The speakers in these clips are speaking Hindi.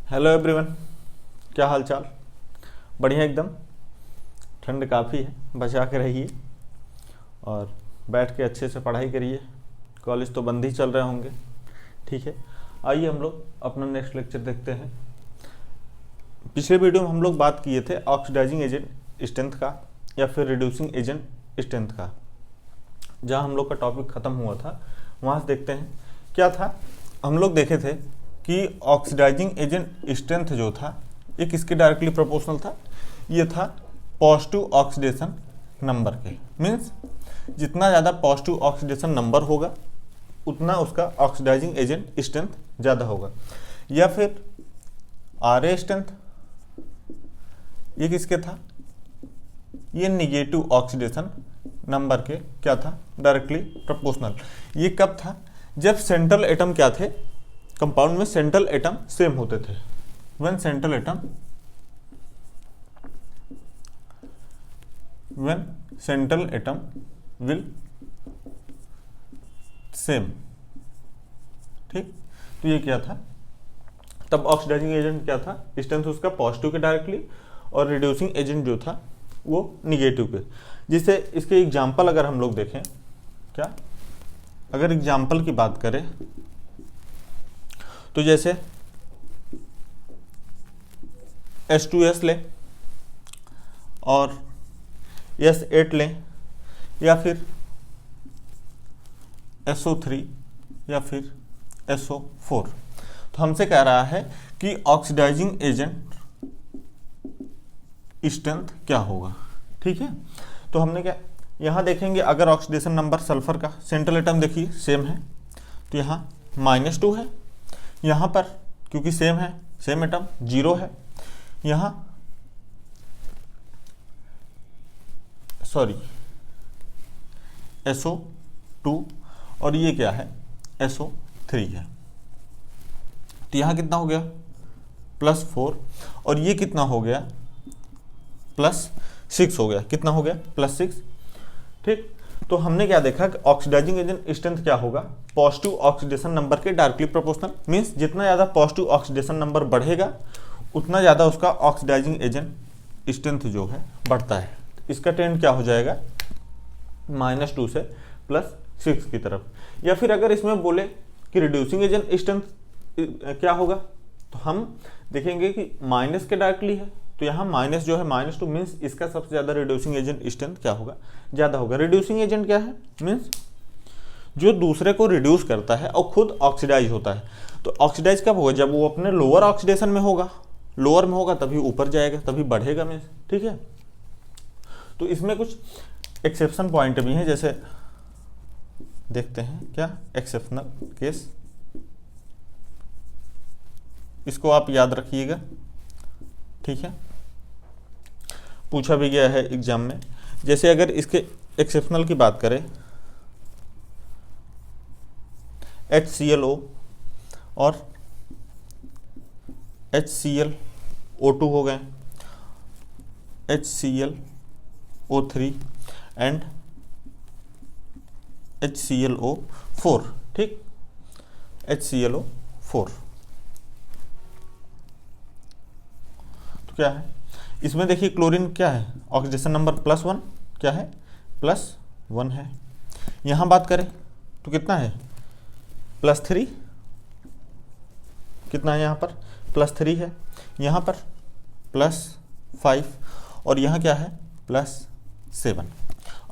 हेलो एवरीवन, क्या हाल चाल। बढ़िया एकदम। ठंड काफ़ी है, बचा के रहिए और बैठ के अच्छे से पढ़ाई करिए। कॉलेज तो बंद ही चल रहे होंगे, ठीक है। आइए हम लोग अपना नेक्स्ट लेक्चर देखते हैं। पिछले वीडियो में हम लोग बात किए थे ऑक्सीडाइजिंग एजेंट स्ट्रेंथ का या फिर रिड्यूसिंग एजेंट स्ट्रेंथ का। जहाँ हम लोग का टॉपिक ख़त्म हुआ था वहाँ से देखते हैं क्या था। हम लोग देखे थे कि ऑक्सीडाइजिंग एजेंट स्ट्रेंथ जो था ये किसके डायरेक्टली प्रोपोर्शनल था। ये था पॉजिटिव ऑक्सीडेशन नंबर के। मीन्स जितना ज़्यादा पॉजिटिव ऑक्सीडेशन नंबर होगा उतना उसका ऑक्सीडाइजिंग एजेंट स्ट्रेंथ ज़्यादा होगा। या फिर आर ए स्ट्रेंथ, ये किसके था, ये निगेटिव ऑक्सीडेशन नंबर के क्या था, डायरेक्टली प्रोपोर्शनल। ये कब था, जब सेंट्रल एटम क्या थे, कंपाउंड में सेंट्रल एटम सेम होते थे। When central atom will same, ठीक। तो ये क्या था, तब ऑक्सीडाइजिंग एजेंट क्या था, स्ट्रेंथ उसका पॉजिटिव के डायरेक्टली और रिड्यूसिंग एजेंट जो था वो निगेटिव के। जिससे इसके एग्जाम्पल अगर हम लोग देखें, क्या अगर एग्जाम्पल की बात करें तो जैसे H2S लें और S8 लें या फिर SO3 या फिर SO4। तो हमसे कह रहा है कि ऑक्सीडाइजिंग एजेंट स्ट्रेंथ क्या होगा, ठीक है। तो हमने क्या यहाँ देखेंगे, अगर ऑक्सीडेशन नंबर सल्फर का सेंट्रल एटम देखिए सेम है तो यहाँ -2 है। यहाँ पर क्योंकि सेम है, सेम एटम 0 है। यहाँ सॉरी SO2 और ये क्या है, SO3 है। तो यहाँ कितना हो गया, +4 और ये कितना हो गया, +6 हो गया। कितना हो गया, +6, ठीक। तो हमने क्या देखा कि ऑक्सीडाइजिंग एजेंट स्ट्रेंथ क्या होगा, पॉजिटिव ऑक्सीडेशन नंबर के डायरेक्टली प्रोपोर्शनल। मींस जितना ज़्यादा पॉजिटिव ऑक्सीडेशन नंबर बढ़ेगा उतना ज़्यादा उसका ऑक्सीडाइजिंग एजेंट स्ट्रेंथ जो है बढ़ता है। इसका ट्रेंड क्या हो जाएगा, -2 से +6 की तरफ। या फिर अगर इसमें बोले कि रिड्यूसिंग एजेंट स्ट्रेंथ क्या होगा, तो हम देखेंगे कि माइनस के डायरेक्टली है। तो यहाँ माइनस जो है -2 मीन्स इसका सबसे ज़्यादा रिड्यूसिंग एजेंट स्ट्रेंथ क्या होगा, ज़्यादा होगा। रिड्यूसिंग एजेंट क्या है, मीन्स जो दूसरे को रिड्यूस करता है और खुद ऑक्सीडाइज होता है। तो ऑक्सीडाइज कब होगा, जब वो अपने लोअर ऑक्सीडेशन में होगा, लोअर में होगा तभी ऊपर जाएगा, तभी बढ़ेगा मीन्स, ठीक है। तो इसमें कुछ एक्सेप्शन पॉइंट भी हैं, जैसे देखते हैं क्या एक्सेप्शनल केस, इसको आप याद रखिएगा, ठीक है। पूछा भी गया है एग्जाम में। जैसे अगर इसके एक्सेप्शनल की बात करें, HClO और HClO2 हो गए, HClO3 एंड HClO4, ठीक, HClO4। तो क्या है इसमें, देखिए क्लोरीन क्या है, ऑक्सीडेशन नंबर +1 क्या है, +1 है। यहाँ बात करें तो कितना है, +3, कितना है यहाँ पर, +3 है। यहाँ पर +5 और यहाँ क्या है, +7।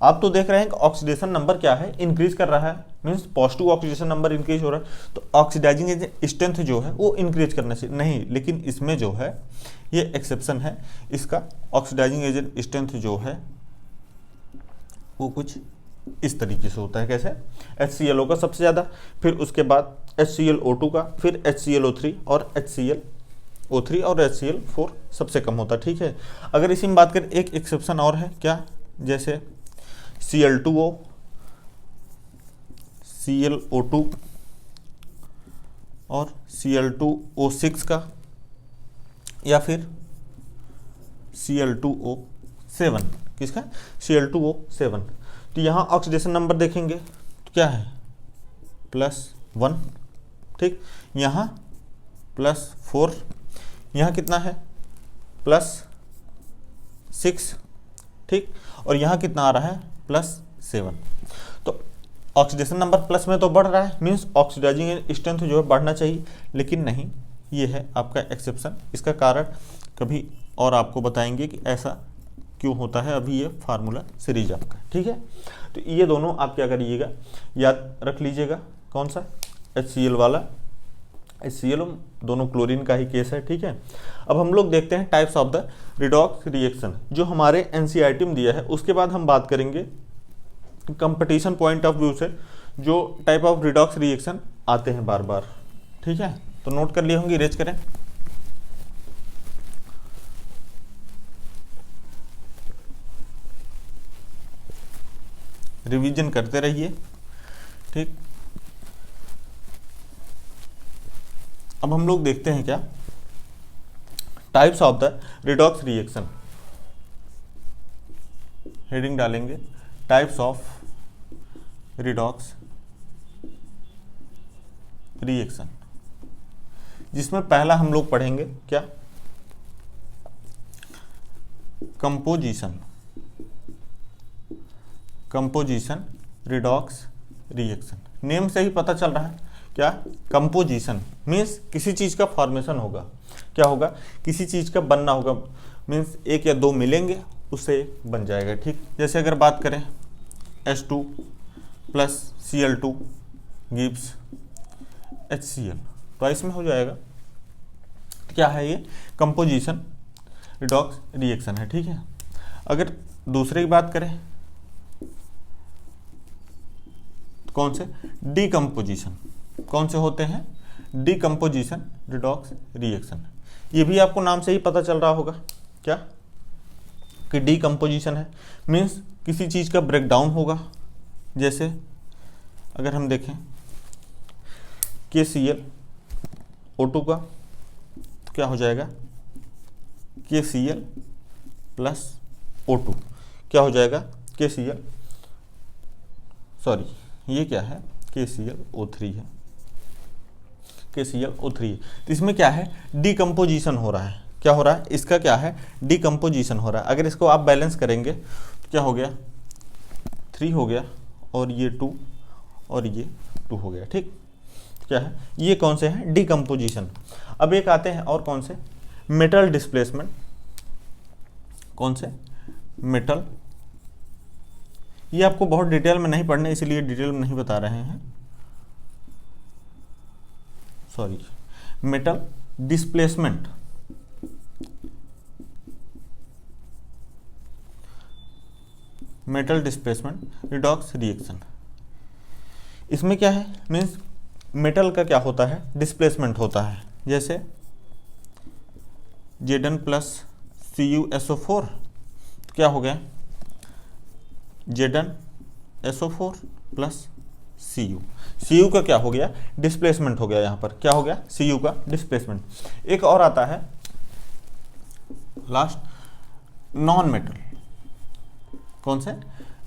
आप तो देख रहे हैं कि ऑक्सीडेशन नंबर क्या है, इंक्रीज कर रहा है। Means positive oxidation number increase हो रहा है, तो ऑक्सीडाइजिंग एजेंट स्ट्रेंथ जो है वो इंक्रीज करना चाहिए नहीं। लेकिन इसमें जो है ये एक्सेप्शन है, इसका ऑक्सीडाइजिंग एजेंट स्ट्रेंथ जो है वो कुछ इस तरीके से होता है। कैसे, HClO का सबसे ज़्यादा, फिर उसके बाद HClO2 का, फिर HClO3 और HClO3 और HCl4 सबसे कम होता है, ठीक है। अगर इसी में बात करें, एक एक्सेप्शन और है क्या, जैसे Cl2O, ClO2 और Cl2O6 का, या फिर Cl2O7, किसका, Cl2O7। तो यहाँ ऑक्सीडेशन नंबर देखेंगे तो क्या है, +1, ठीक। यहाँ +4, यहाँ कितना है +6, ठीक, और यहाँ कितना आ रहा है +7। तो ऑक्सीडेशन नंबर प्लस में तो बढ़ रहा है, मीन्स ऑक्सीडाइजिंग स्ट्रेंथ जो है बढ़ना चाहिए, लेकिन नहीं, ये है आपका एक्सेप्शन। इसका कारण कभी और आपको बताएंगे कि ऐसा क्यों होता है, अभी ये फार्मूला सीरीज आपका, ठीक है। तो ये दोनों आप क्या करिएगा, याद रख लीजिएगा। कौन सा? HCl वाला, HCl दोनों क्लोरीन का ही केस है, ठीक है। अब हम लोग देखते हैं types of the redox reaction जो हमारे NCERT में दिया है। उसके बाद हम बात करेंगे कंपटीशन पॉइंट ऑफ व्यू से जो टाइप ऑफ रिडॉक्स रिएक्शन आते हैं बार बार, ठीक है। तो नोट कर लिए होंगे, इरेज करें। रिवीजन करते रहिए, ठीक। अब हम लोग देखते हैं क्या types of the redox reaction, heading डालेंगे टाइप्स ऑफ रिडॉक्स रिएक्शन, जिसमें पहला हम लोग पढ़ेंगे क्या, composition, composition redox reaction. Name से ही पता चल रहा है क्या, कंपोजिशन मीन्स किसी चीज का फॉर्मेशन होगा, क्या होगा, किसी चीज का बनना होगा, मीन्स एक या दो मिलेंगे उससे बन जाएगा, ठीक। जैसे अगर बात करें H2 + Cl2 गिव्स HCl, तो इसमें हो जाएगा। तो क्या है ये, कंपोजिशन रिडॉक्स रिएक्शन है, ठीक है। अगर दूसरे की बात करें तो कौन से, डीकम्पोजिशन, कौन से होते हैं, डीकम्पोजिशन रिडॉक्स रिएक्शन। ये भी आपको नाम से ही पता चल रहा होगा क्या, कि डीकम्पोजिशन है, मीन्स किसी चीज़ का ब्रेकडाउन होगा। जैसे अगर हम देखें KClO2 का, तो क्या हो जाएगा, KCl + O2, क्या हो जाएगा, KCl, सॉरी ये क्या है, KClO3 है, KClO3 है। तो इसमें क्या है, डीकम्पोजिशन हो रहा है, क्या हो रहा है, इसका क्या है, डीकम्पोजिशन हो रहा है। अगर इसको आप बैलेंस करेंगे तो क्या हो गया, 3 हो गया, और ये 2 और ये 2 हो गया, ठीक। क्या है, ये कौन से हैं, डीकम्पोजिशन। अब एक आते हैं और कौन से, मेटल डिस्प्लेसमेंट, कौन से, मेटल, ये आपको बहुत डिटेल में नहीं पढ़ने, इसलिए डिटेल में नहीं बता रहे हैं, sorry, metal displacement, metal displacement redox reaction. इसमें क्या है, मीन्स मेटल का क्या होता है, डिस्प्लेसमेंट होता है। जैसे Zn + CuSO4, तो क्या हो गया, ZnSO4 + Cu का क्या हो गया, डिस्प्लेसमेंट हो गया, यहाँ पर क्या हो गया, Cu का डिस्प्लेसमेंट। एक और आता है लास्ट, नॉन मेटल, कौन से,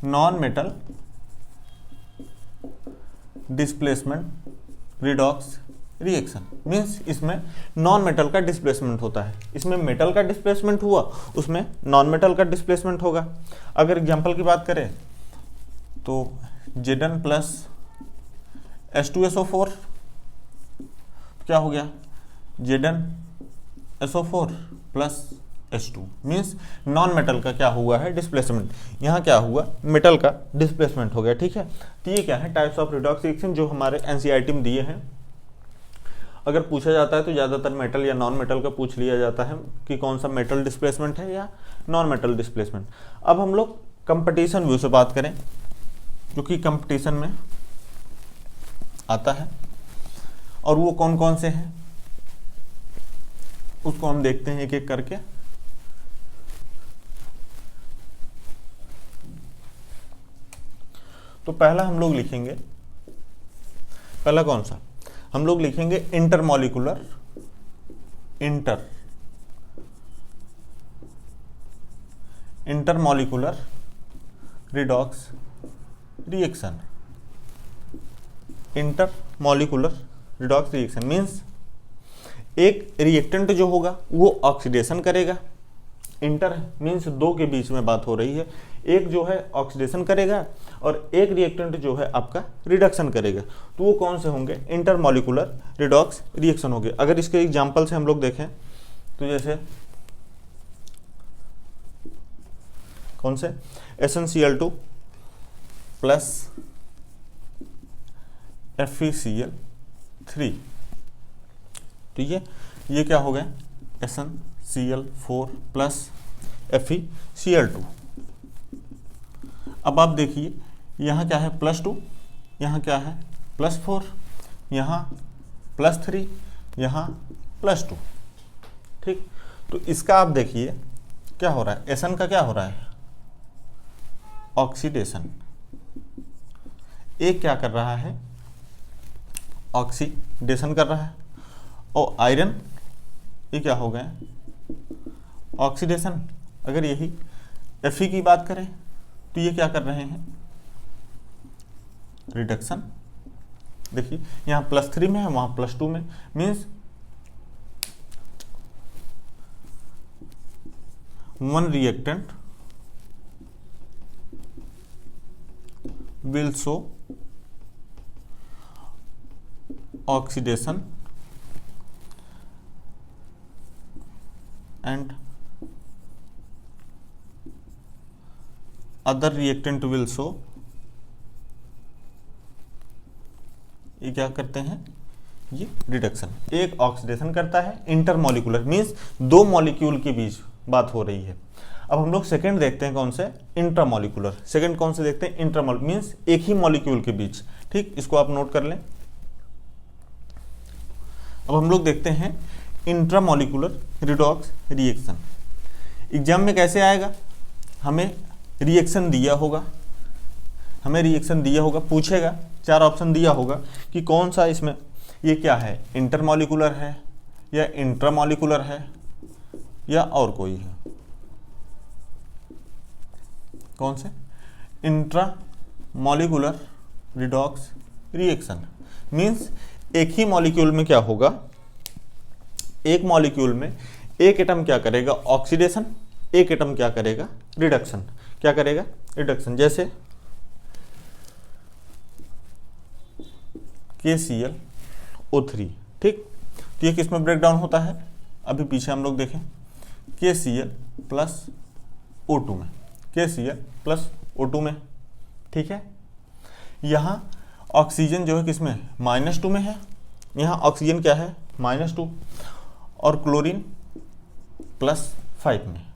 non metal displacement redox reaction, means इसमें नॉन मेटल का डिस्प्लेसमेंट होता है। इसमें मेटल का डिस्प्लेसमेंट हुआ, उसमें नॉन मेटल का डिस्प्लेसमेंट होगा। अगर एग्जांपल की बात करें तो Zn + H2SO4, क्या हो गया, ZnSO4 + H2, means non metal का क्या हुआ है, डिस्प्लेसमेंट। यहाँ क्या हुआ, मेटल का डिस्प्लेसमेंट हो गया, ठीक है। तो ये क्या है, टाइप्स ऑफ रिडॉक्स रिएक्शन जो हमारे NCERT में दिए हैं। अगर पूछा जाता है तो ज़्यादातर मेटल या नॉन मेटल का पूछ लिया जाता है कि कौन सा मेटल डिस्प्लेसमेंट है या नॉन मेटल डिस्प्लेसमेंट। अब हम लोग कंपटीशन व्यू से बात करें, जो कि कंपटीशन में आता है, और वो कौन कौन से हैं उसको हम देखते हैं एक एक करके। तो पहला हम लोग लिखेंगे, पहला कौन सा, हम लोग लिखेंगे intermolecular, intermolecular redox reaction. Intermolecular redox reaction means एक रिएक्टेंट जो होगा वो ऑक्सीडेशन करेगा, इंटर मीन्स दो के बीच में बात हो रही है, एक जो है ऑक्सीडेशन करेगा और एक रिएक्टेंट जो है आपका रिडक्शन करेगा। तो वो कौन से होंगे? इंटरमॉलिक्यूलर रिडॉक्स रिएक्शन होंगे। अगर इसके एग्जांपल से हम लोग देखें तो जैसे कौन से, SnCl2 प्लस FeCl3, तो ये क्या हो गया? SnCl4 plus FeCl2। अब आप देखिए यहाँ क्या है +2, यहाँ क्या है +4, यहाँ +3, यहाँ +2। ठीक, तो इसका आप देखिए क्या हो रहा है, Sn का क्या हो रहा है? ऑक्सीडेशन। एक क्या कर रहा है? ऑक्सीडेशन कर रहा है। और आयरन ये क्या हो गया? ऑक्सीडेशन। अगर यही Fe की बात करें तो ये क्या कर रहे हैं? रिडक्शन। देखिए यहाँ +3 में है, वहाँ +2 में, means one reactant will show oxidation and other reactant will show, ये क्या करते हैं? ये रिडक्शन। एक ऑक्सीडेशन करता है, इंटरमॉलिक्यूलर मीन्स दो मॉलिक्यूल के बीच बात हो रही है। अब हम लोग सेकंड देखते हैं कौन से? इंट्रामॉलिक्यूलर। सेकंड कौन से देखते हैं? इंट्रामॉलिक्यूलर मीन्स एक ही मॉलिक्यूल के बीच। ठीक, इसको आप नोट कर लें। अब हम लोग देखते हैं इंट्रामॉलिक्यूलर रिडॉक्स रिएक्शन। एग्जाम में कैसे आएगा? हमें रिएक्शन दिया होगा, पूछेगा, 4 ऑप्शन दिया होगा कि कौन सा इसमें, ये क्या है, इंटरमॉलिक्यूलर है या इंट्रामॉलिक्यूलर है या और कोई है? कौन से? इंट्रामॉलिक्यूलर रिडॉक्स रिएक्शन मीन्स एक ही मॉलिक्यूल में क्या होगा? एक मॉलिक्यूल में एक एटम क्या करेगा? ऑक्सीडेशन, एक एटम क्या करेगा? रिडक्शन। क्या करेगा? रिडक्शन। जैसे KClO3। ठीक, तो ये किस में ब्रेक डाउन होता है? अभी पीछे हम लोग देखें, KCl प्लस O2 में, KCl प्लस O2 में। ठीक है, यहाँ ऑक्सीजन जो है किसमें? -2 में है। यहाँ ऑक्सीजन क्या है? -2। और क्लोरीन +5 में।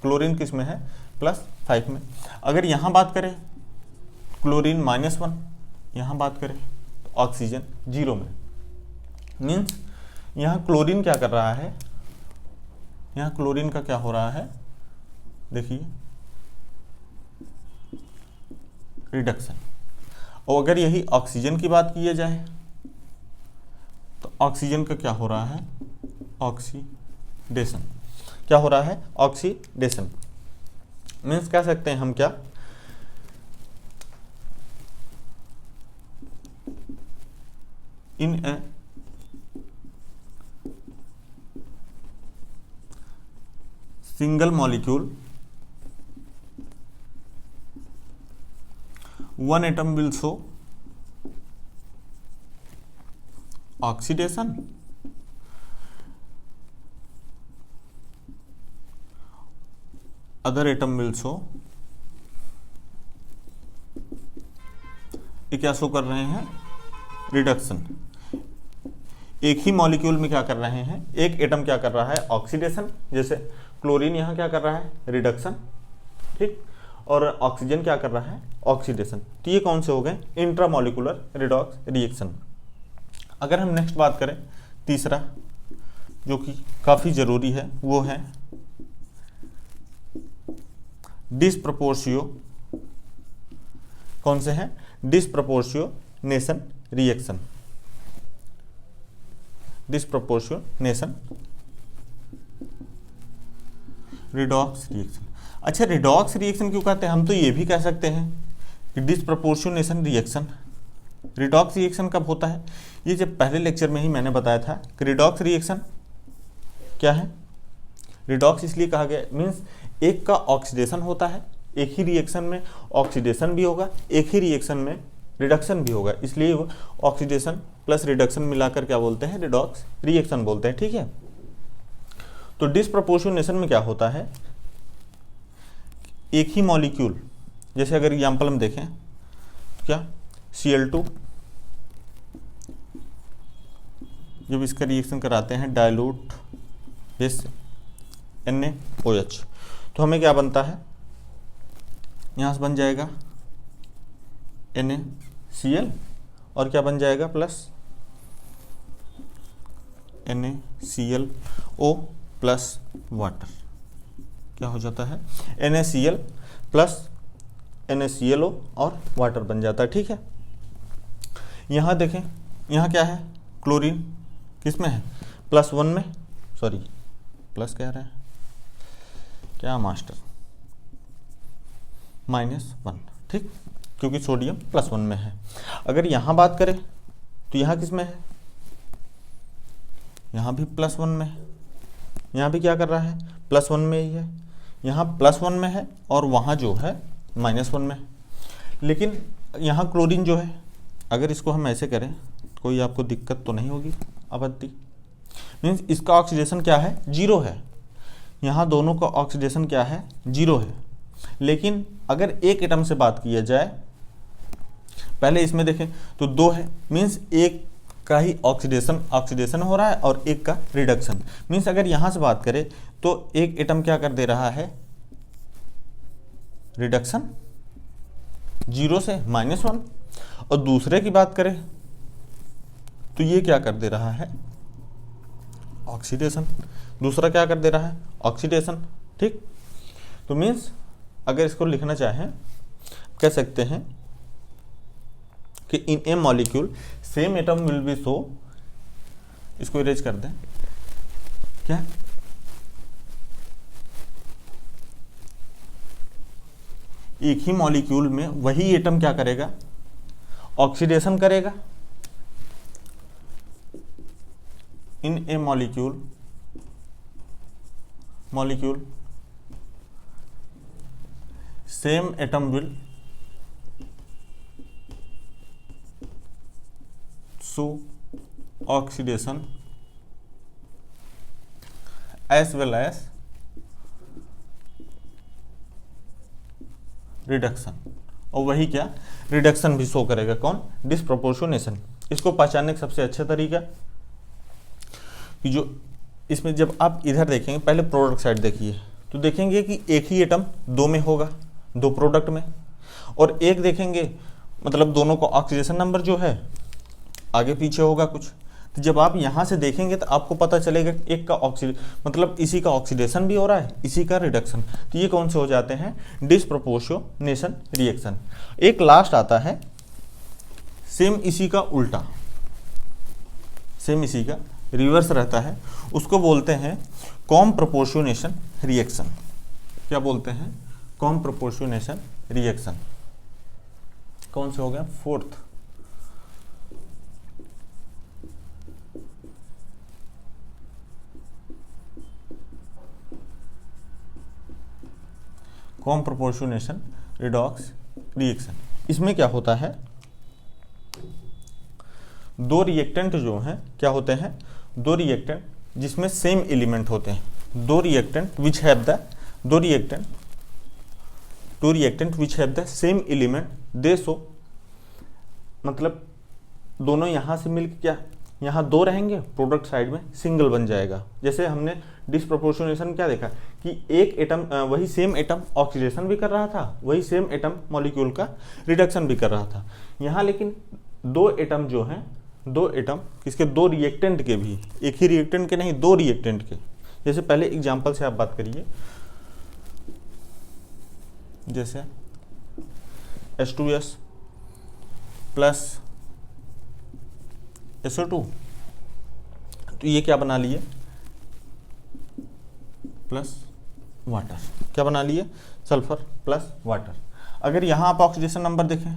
क्लोरीन किस में है? +5 में। अगर यहाँ बात करें क्लोरीन -1, यहाँ बात करें तो ऑक्सीजन 0 में। मीन्स यहाँ क्लोरीन क्या कर रहा है? यहाँ क्लोरीन का क्या हो रहा है? देखिए रिडक्शन। और अगर यही ऑक्सीजन की बात की जाए तो ऑक्सीजन का क्या हो रहा है? ऑक्सीडेशन। क्या हो रहा है? ऑक्सीडेशन। मीन्स कह सकते हैं हम क्या? In a single molecule one atom will show oxidation, other atom will show, ये क्या शो कर रहे हैं? रिडक्शन। एक ही मॉलिक्यूल में क्या कर रहे हैं? एक एटम क्या कर रहा है? ऑक्सीडेशन। जैसे क्लोरीन यहाँ क्या कर रहा है? रिडक्शन। ठीक, और ऑक्सीजन क्या कर रहा है? ऑक्सीडेशन। तो ये कौन से हो गए? Intramolecular redox reaction. अगर हम नेक्स्ट बात करें, तीसरा जो कि काफ़ी ज़रूरी है, वो है डिसप्रपोर्शियो। कौन से हैं? Disproportionation reaction. Disproportionation redox reaction. अच्छा, रिडॉक्स रिएक्शन क्यों कहते हैं? हम तो ये भी कह सकते हैं कि डिसप्रपोर्शियोनेशन रिएक्शन। रिडॉक्स रिएक्शन कब होता है? ये जब पहले लेक्चर में ही मैंने बताया था कि रिडॉक्स रिएक्शन क्या है। रिडॉक्स इसलिए कहा गया मीन्स एक का ऑक्सीडेशन होता है, एक ही रिएक्शन में ऑक्सीडेशन भी होगा, एक ही रिएक्शन में रिडक्शन भी होगा, इसलिए वो ऑक्सीडेशन प्लस रिडक्शन मिलाकर क्या बोलते हैं? रिडॉक्स रिएक्शन बोलते हैं। ठीक है, तो डिसप्रपोर्शनेशन में क्या होता है? एक ही मॉलिक्यूल, जैसे अगर एग्जाम्पल हम देखें क्या, Cl2 जब इसका रिएक्शन कराते हैं डाइल्यूट बेस NaOH, तो हमें क्या बनता है? यहाँ से बन जाएगा NaCl और क्या बन जाएगा? प्लस NaClO प्लस वाटर, क्या हो जाता है? NaCl प्लस NaClO और वाटर बन जाता है। ठीक है, यहाँ देखें, यहाँ क्या है? क्लोरीन किस में है? +1 में, सॉरी प्लस कह रहे हैं क्या मास्टर, -1, ठीक, क्योंकि सोडियम +1 में है। अगर यहाँ बात करें तो यहाँ किस में है? यहाँ भी +1 में है, यहाँ भी क्या कर रहा है? +1 में ही है, यहाँ +1 में है और वहाँ जो है -1 में है। लेकिन यहाँ क्लोरीन जो है, अगर इसको हम ऐसे करें कोई आपको दिक्कत तो नहीं होगी? आपत्ति मीन्स इसका ऑक्सीडेशन क्या है? 0 है। यहाँ दोनों का ऑक्सीडेशन क्या है? 0 है। लेकिन अगर एक एटम से बात किया जाए, पहले इसमें देखें तो 2 है, मीन्स एक का ही ऑक्सीडेशन हो रहा है और एक का रिडक्शन। मीन्स अगर यहाँ से बात करें तो एक एटम क्या कर दे रहा है? रिडक्शन 0 से -1, और दूसरे की बात करें तो ये क्या कर दे रहा है? ऑक्सीडेशन। दूसरा क्या कर दे रहा है? ऑक्सीडेशन। ठीक, तो मीन्स अगर इसको लिखना चाहें कह सकते हैं कि in a molecule same atom will be so, इसको इरेज कर दें क्या, एक ही मॉलिक्यूल में वही एटम क्या करेगा? ऑक्सीडेशन करेगा। In a molecule same atom will show oxidation as well as reduction, और वही क्या? रिडक्शन भी शो करेगा। कौन? डिसप्रोपोर्शनेशन। इसको पहचानने का सबसे अच्छा तरीका कि जो इसमें जब आप इधर देखेंगे, पहले प्रोडक्ट साइड देखिए तो देखेंगे कि एक ही एटम 2 में होगा, 2 प्रोडक्ट में, और एक देखेंगे मतलब दोनों का ऑक्सीडेशन नंबर जो है आगे पीछे होगा कुछ। तो जब आप यहाँ से देखेंगे तो आपको पता चलेगा एक का मतलब इसी का ऑक्सीडेशन भी हो रहा है, इसी का रिडक्शन। तो ये कौन से हो जाते हैं? Disproportionation reaction. एक लास्ट आता है सेम इसी का उल्टा, सेम इसी का रिवर्स रहता है, उसको बोलते हैं कॉम प्रोपोर्शनेशन रिएक्शन। क्या बोलते हैं? Com proportionation reaction. कौन से हो गया? 4th। Com proportionation redox reaction. इसमें क्या होता है? 2 रिएक्टेंट जो हैं क्या होते हैं? 2 रिएक्टेंट जिसमें सेम एलिमेंट होते हैं। 2 reactant which have the 2 reactant which have the same element they so, मतलब दोनों यहाँ से मिलकर क्या, यहाँ 2 रहेंगे, प्रोडक्ट साइड में सिंगल बन जाएगा। जैसे हमने डिसप्रोपोर्शनेशन क्या देखा कि एक एटम वही सेम एटम ऑक्सीडेशन भी कर रहा था, वही सेम एटम मॉलिक्यूल का रिडक्शन भी कर रहा था। यहाँ लेकिन 2 एटम जो हैं, 2 एटम किसके? 2 रिएक्टेंट के भी, एक ही रिएक्टेंट के नहीं, 2 रिएक्टेंट के। जैसे पहले एग्जाम्पल से आप बात करिए, जैसे H2S प्लस SO2, तो ये क्या बना लिए? Plus water. क्या बना लिए? Sulphur plus water. अगर यहाँ आप ऑक्सीडेशन नंबर देखें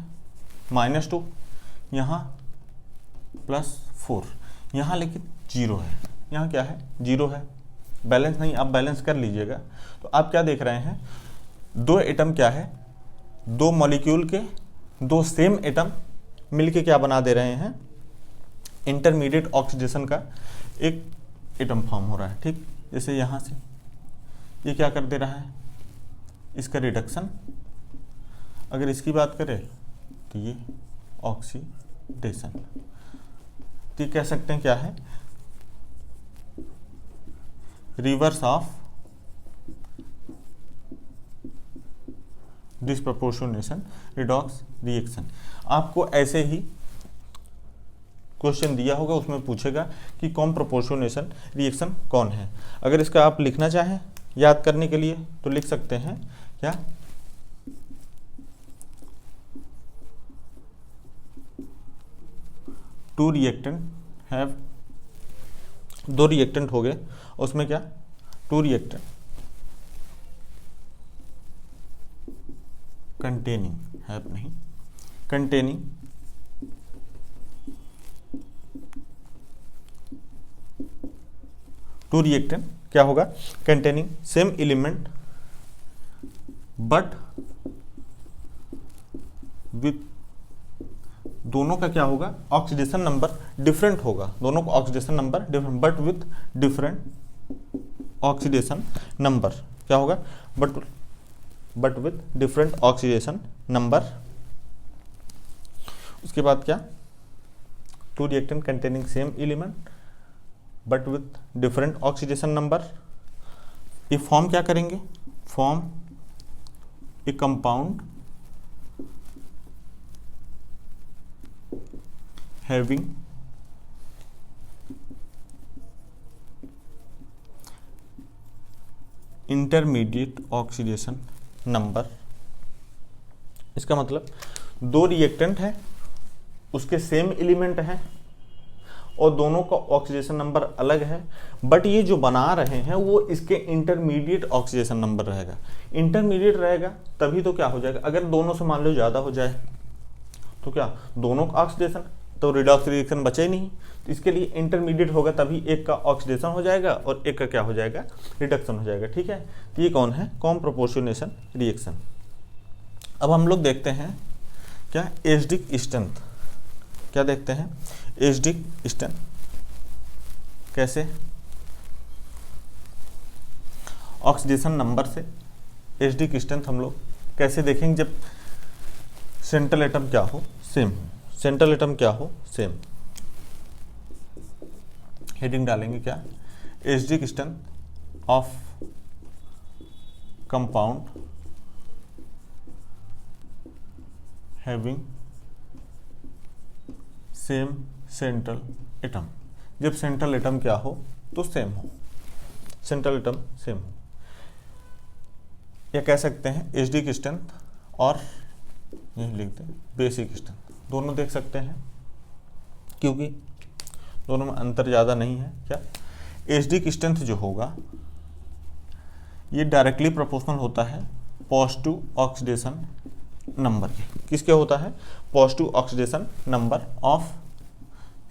-2, यहाँ +4, यहाँ लेकिन 0 है, यहाँ क्या है 0 है, बैलेंस नहीं, आप बैलेंस कर लीजिएगा। तो आप क्या देख रहे हैं, दो एटम क्या है, दो मॉलिक्यूल के दो सेम एटम मिलके क्या बना दे रहे हैं, इंटरमीडिएट ऑक्सीडेशन का एक एटम फॉर्म हो रहा है। ठीक, जैसे यहाँ से ये क्या कर दे रहा है, इसका रिडक्शन। अगर इसकी बात करें तो ये ऑक्सीडेशन, तो ये कह सकते हैं क्या है, reverse of disproportionation redox reaction. आपको ऐसे ही क्वेश्चन दिया होगा, उसमें पूछेगा कि कौन प्रोपोर्शनेशन रिएक्शन कौन है। अगर इसका आप लिखना चाहें याद करने के लिए तो लिख सकते हैं क्या, टू रिएक्टेंट हैव, दो रिएक्टेंट हो गए, उसमें क्या टू रिएक्टेंट कंटेनिंग, हैव नहीं, कंटेनिंग टू रिएक्टेंट क्या होगा, containing same element but with, दोनों का क्या होगा, ऑक्सीडेशन नंबर डिफरेंट होगा, दोनों का oxidation number different, but with different oxidation number क्या होगा, but with different oxidation number. उसके बाद क्या, two reactant containing same element but with different oxidation number. ये फॉर्म क्या करेंगे, form a compound having intermediate oxidation number. इसका मतलब दो रिएक्टेंट है, उसके सेम एलिमेंट हैं और दोनों का ऑक्सीडेशन नंबर अलग है, बट ये जो बना रहे हैं वो इसके इंटरमीडिएट ऑक्सीडेशन नंबर रहेगा। इंटरमीडिएट रहेगा तभी तो क्या हो जाएगा, अगर दोनों से मान लो ज़्यादा हो जाए तो क्या, दोनों का ऑक्सीडेशन, तो रिडॉक्स रिएक्शन बचे ही नहीं। तो इसके लिए इंटरमीडिएट होगा तभी एक का ऑक्सीडेशन हो जाएगा और एक का क्या हो जाएगा, रिडक्शन हो जाएगा। ठीक है, तो ये कौन है, कॉम प्रोपोर्शनेशन रिएक्शन। अब हम लोग देखते हैं क्या, एसिडिक स्ट्रेंथ, क्या देखते हैं, एसिडिक स्ट्रेंथ कैसे, ऑक्सीडेशन नंबर से एसिडिक स्ट्रेंथ हम लोग कैसे देखेंगे, जब सेंट्रल एटम क्या हो, सेम हो, सेंट्रल एटम क्या हो, सेम। हेडिंग डालेंगे क्या, acidic strength of compound having same central atom. जब सेंट्रल एटम क्या हो तो सेम हो, सेंट्रल एटम सेम हो, या कह सकते हैं एसिडिक स्ट्रेंथ और यही लिखते हैं बेसिक स्ट्रेंथ, दोनों देख सकते हैं क्योंकि दोनों में अंतर ज़्यादा नहीं है। क्या, एसिडिक स्ट्रेंथ जो होगा ये डायरेक्टली प्रोपोर्शनल होता है पॉजिटिव ऑक्सीडेशन नंबर के, किसके होता है, positive oxidation number of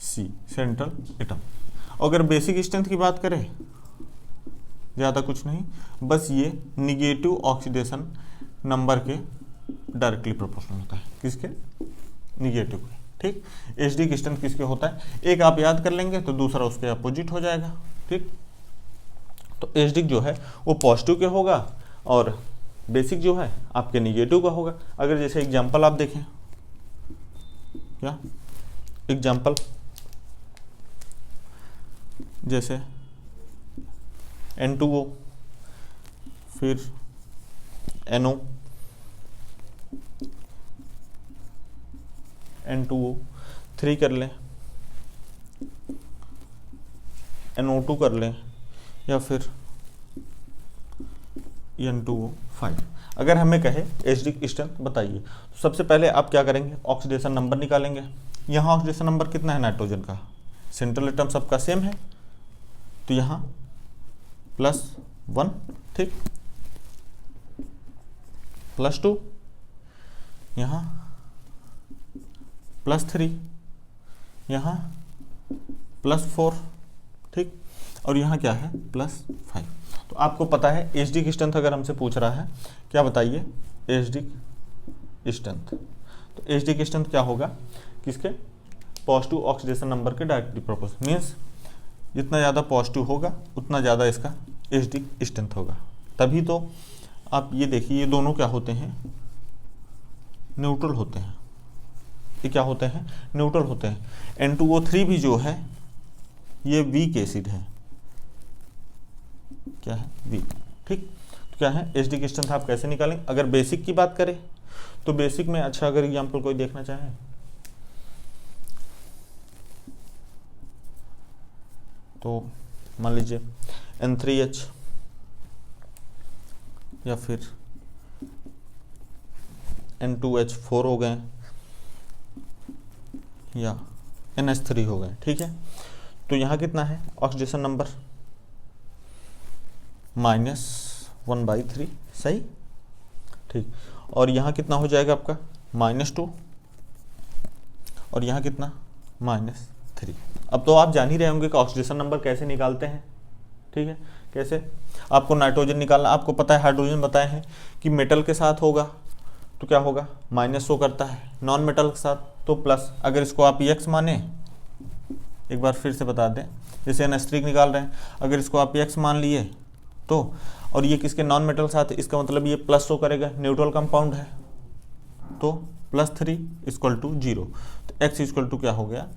C central atom. अगर बेसिक स्ट्रेंथ की बात करें, ज़्यादा कुछ नहीं, बस ये निगेटिव ऑक्सीडेशन नंबर के डायरेक्टली प्रोपोर्शनल होता है, किसके, निगेटिव के। ठीक, एसिडिक स्ट्रेंथ किसके होता है, एक आप याद कर लेंगे तो दूसरा उसके अपोजिट हो जाएगा। ठीक, तो एसिडिक जो है वो पॉजिटिव के होगा और बेसिक जो है आपके निगेटिव का होगा। अगर जैसे एग्जांपल आप देखें, क्या एग्जांपल, जैसे N2O, फिर NO, N2O 3 कर लें, NO2 कर लें, या फिर N2O 5। अगर हमें कहे एसिडिक स्ट्रेंथ बताइए, तो सबसे पहले आप क्या करेंगे, ऑक्सीडेशन नंबर निकालेंगे। यहाँ ऑक्सीडेशन नंबर कितना है नाइट्रोजन का, सेंट्रल एटम सबका सेम है, तो यहाँ +1, ठीक, +2, यहाँ +3, यहाँ +4, ठीक, और यहाँ क्या है +5। तो आपको पता है एच डी की स्ट्रेंथ अगर हमसे पूछ रहा है, क्या बताइए, एच डी की स्ट्रेंथ। तो एच डी की स्ट्रेंथ क्या होगा, किसके, पॉजिटिव ऑक्सीडेशन नंबर के डायरेक्टली प्रोपोर्शनल, मीन्स जितना ज़्यादा पॉजिटिव होगा उतना ज़्यादा इसका एच डी स्ट्रेंथ होगा। तभी तो आप ये देखिए, ये दोनों क्या होते हैं, न्यूट्रल होते हैं। ये क्या होते हैं, न्यूट्रल होते हैं। N2O3 भी जो है ये वीक एसिड है, क्या है, वीक, ठीक। तो क्या है, एच डी की स्ट्रेंथ आप कैसे निकालेंगे, अगर बेसिक की बात करें तो बेसिक में, अच्छा अगर एग्जाम्पल कोई देखना चाहें तो मान लीजिए N3H या फिर N2H4 हो गए या NH3 हो गए, ठीक है। तो यहाँ कितना है ऑक्सीडेशन नंबर, -1/3, सही, ठीक। और यहाँ कितना हो जाएगा आपका -2, और यहाँ कितना -3। अब तो आप जान ही रहे होंगे कि ऑक्सीडेशन नंबर कैसे निकालते हैं, ठीक है। कैसे, आपको नाइट्रोजन निकालना, आपको पता है हाइड्रोजन बताए हैं कि मेटल के साथ होगा तो क्या होगा, माइनस शो करता है, नॉन मेटल के साथ तो प्लस। अगर इसको आप एक्स माने, एक बार फिर से बता दें, जैसे NH3 निकाल रहे हैं, अगर इसको आप एक्स मान लिए तो, और ये किसके, नॉन मेटल के साथ, इसका मतलब ये प्लस शो करेगा, न्यूट्रल कंपाउंड है, तो +3 = 0। तो x = क्या हो गया,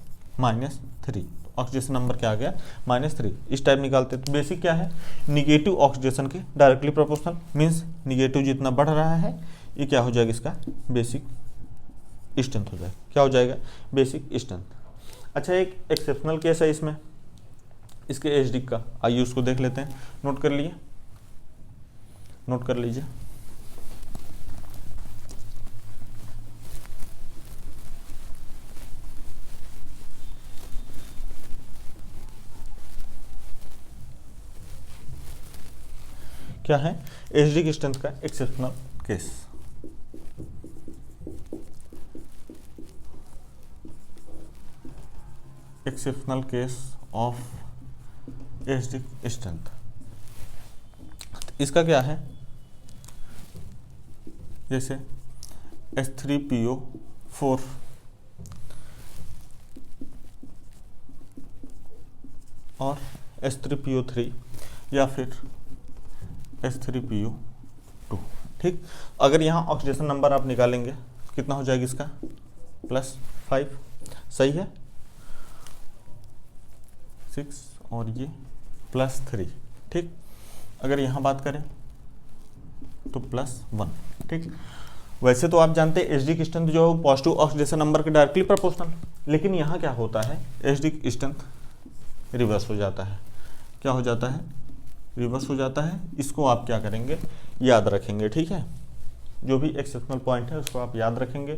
-3। ऑक्सीडेशन नंबर क्या आ गया, -3। इस टाइप निकालते हैं। तो बेसिक क्या है, निगेटिव ऑक्सीडेशन के डायरेक्टली प्रोपोर्शनल, मीन्स निगेटिव जितना बढ़ रहा है ये क्या हो जाएगा, इसका बेसिक स्ट्रेंथ हो जाएगा। क्या हो जाएगा, बेसिक स्ट्रेंथ। अच्छा, एक एक्सेप्शनल केस है इसमें, इसके एच डी का, आइए उसको देख लेते हैं। नोट कर लिए, नोट कर लीजिए। क्या है, एच डी की स्ट्रेंथ का exceptional case. Exceptional case of H D strength, इसका क्या है, जैसे H3PO4 और H3PO3 या फिर H3PO2, ठीक। अगर यहाँ ऑक्सीडेशन नंबर आप निकालेंगे कितना हो जाएगा इसका, +5, सही है, 6 और ये +3, ठीक। अगर यहाँ बात करें तो +1, ठीक। वैसे तो आप जानते हैं एच डी की स्ट्रेंथ जो है पॉजिटिव ऑक्सीडेशन नंबर के डायरेक्टली प्रोपोर्शनल, लेकिन यहाँ क्या होता है, एच डी की स्ट्रेंथ रिवर्स हो जाता है। क्या हो जाता है, रिवर्स हो जाता है। इसको आप क्या करेंगे, याद रखेंगे, ठीक है। जो भी एक्सेप्शनल पॉइंट है उसको आप याद रखेंगे,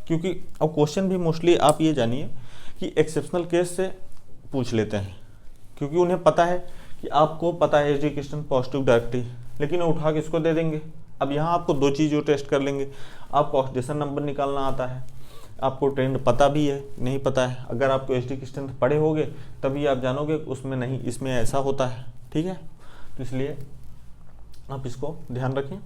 क्योंकि अब क्वेश्चन भी मोस्टली आप ये जानिए कि एक्सेप्शनल केस से पूछ लेते हैं, क्योंकि उन्हें पता है कि आपको पता है एच डी की स्ट्रेंथ पॉजिटिव डायरेक्टली, लेकिन उठा के इसको दे देंगे। अब यहाँ आपको दो चीज़ टेस्ट कर लेंगे, आपको ऑक्सीडेशन नंबर निकालना आता है, आपको ट्रेंड पता भी है, नहीं पता है। अगर आपको एच डी की स्ट्रेंथ पढ़े होगे तभी आप जानोगे उसमें नहीं, इसमें ऐसा होता है, ठीक है। तो इसलिए आप इसको ध्यान रखें।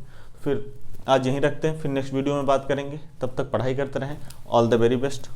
फिर आज यहीं रखते हैं, फिर नेक्स्ट वीडियो में बात करेंगे। तब तक पढ़ाई करते रहें। All the very best.